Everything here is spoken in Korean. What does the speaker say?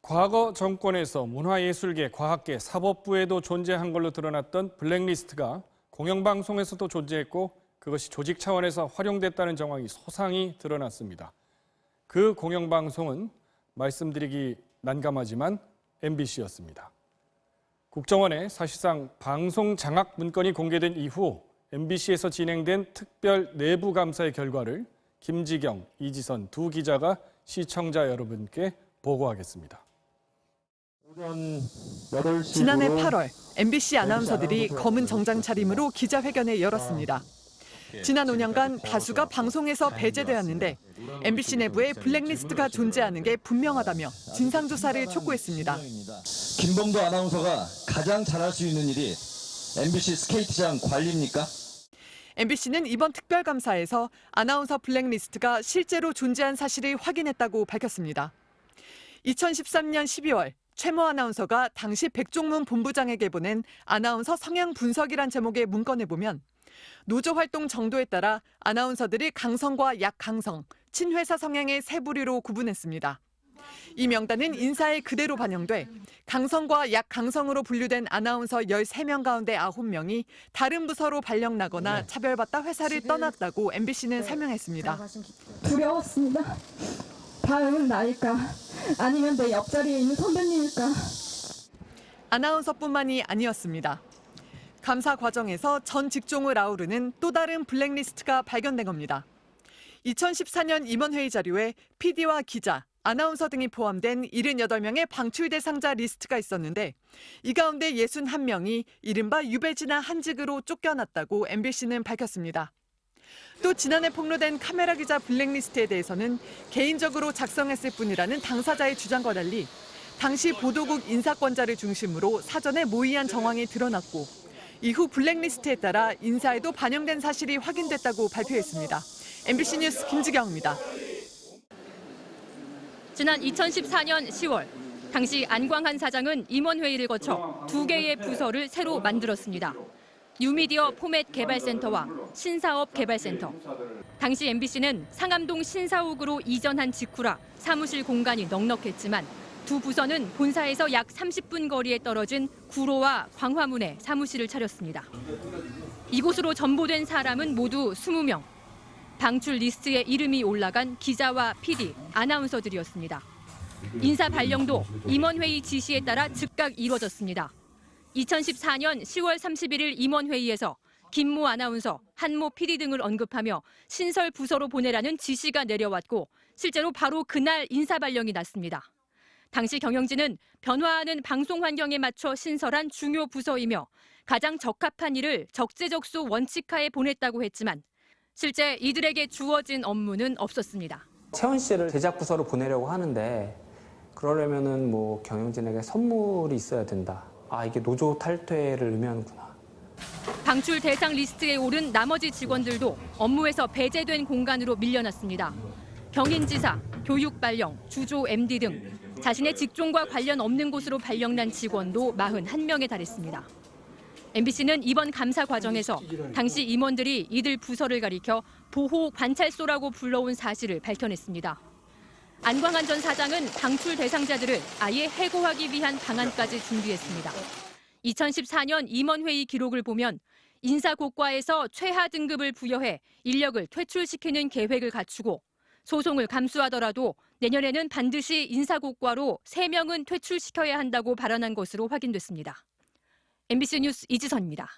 과거 정권에서 문화예술계, 과학계, 사법부에도 존재한 걸로 드러났던 블랙리스트가 공영방송에서도 존재했고 그것이 조직 차원에서 활용됐다는 정황이 소상히 드러났습니다. 그 공영방송은 말씀드리기 난감하지만 MBC였습니다. 국정원에 사실상 방송 장악 문건이 공개된 이후 MBC에서 진행된 특별 내부 감사의 결과를 김지경, 이지선 두 기자가 시청자 여러분께 보고하겠습니다. 지난해 8월 MBC 아나운서들이 검은 정장 차림으로 기자회견을 열었습니다. 지난 5년간 다수가 방송에서 배제되었는데 MBC 내부에 블랙리스트가 존재하는 게 분명하다며 진상조사를 촉구했습니다. 김봉도 아나운서가 가장 잘할 수 있는 일이 MBC 스케이트장 관리입니까? MBC는 이번 특별감사에서 아나운서 블랙리스트가 실제로 존재한 사실을 확인했다고 밝혔습니다. 2013년 12월 최모 아나운서가 당시 백종문 본부장에게 보낸 아나운서 성향 분석이란 제목의 문건을 보면 노조 활동 정도에 따라 아나운서들이 강성과 약강성, 친회사 성향의 세 부류로 구분했습니다. 이 명단은 인사에 그대로 반영돼 강성과 약강성으로 분류된 아나운서 13명 가운데 9명이 다른 부서로 발령나거나 차별받다 회사를 떠났다고 MBC는 설명했습니다. 두려웠습니다. 다음은 나일까? 아니면 내 옆자리에 있는 선배님일까? 아나운서뿐만이 아니었습니다. 감사 과정에서 전 직종을 아우르는 또 다른 블랙리스트가 발견된 겁니다. 2014년 임원회의 자료에 PD와 기자, 아나운서 등이 포함된 78명의 방출 대상자 리스트가 있었는데 이 가운데 61명이 이른바 유배지나 한직으로 쫓겨났다고 MBC는 밝혔습니다. 또 지난해 폭로된 카메라 기자 블랙리스트에 대해서는 개인적으로 작성했을 뿐이라는 당사자의 주장과 달리 당시 보도국 인사권자를 중심으로 사전에 모의한 정황이 드러났고 이후 블랙리스트에 따라 인사에도 반영된 사실이 확인됐다고 발표했습니다. MBC 뉴스 김지경입니다. 지난 2014년 10월 당시 안광한 사장은 임원회의를 거쳐 2개의 부서를 새로 만들었습니다. 뉴미디어 포맷 개발센터와 신사업 개발센터. 당시 MBC는 상암동 신사옥으로 이전한 직후라 사무실 공간이 넉넉했지만 두 부서는 본사에서 약 30분 거리에 떨어진 구로와 광화문에 사무실을 차렸습니다. 이곳으로 전보된 사람은 모두 20명. 방출 리스트에 이름이 올라간 기자와 PD, 아나운서들이었습니다. 인사 발령도 임원회의 지시에 따라 즉각 이루어졌습니다. 2014년 10월 31일 임원회의에서 김모 아나운서, 한모 PD 등을 언급하며 신설 부서로 보내라는 지시가 내려왔고 실제로 바로 그날 인사 발령이 났습니다. 당시 경영진은 변화하는 방송 환경에 맞춰 신설한 중요 부서이며 가장 적합한 일을 적재적소 원칙하에 보냈다고 했지만 실제 이들에게 주어진 업무는 없었습니다. 채원 씨를 제작 부서로 보내려고 하는데 그러려면은 경영진에게 선물이 있어야 된다. 이게 노조 탈퇴를 의미하는구나. 방출 대상 리스트에 오른 나머지 직원들도 업무에서 배제된 공간으로 밀려났습니다. 경인지사, 교육발령, 주조 MD 등 자신의 직종과 관련 없는 곳으로 발령난 직원도 41명에 달했습니다. MBC는 이번 감사 과정에서 당시 임원들이 이들 부서를 가리켜 보호 관찰소라고 불러온 사실을 밝혀냈습니다. 안광한 전 사장은 방출 대상자들을 아예 해고하기 위한 방안까지 준비했습니다. 2014년 임원회의 기록을 보면 인사고과에서 최하 등급을 부여해 인력을 퇴출시키는 계획을 갖추고 소송을 감수하더라도 내년에는 반드시 인사고과로 3명은 퇴출시켜야 한다고 발언한 것으로 확인됐습니다. MBC 뉴스 이지선입니다.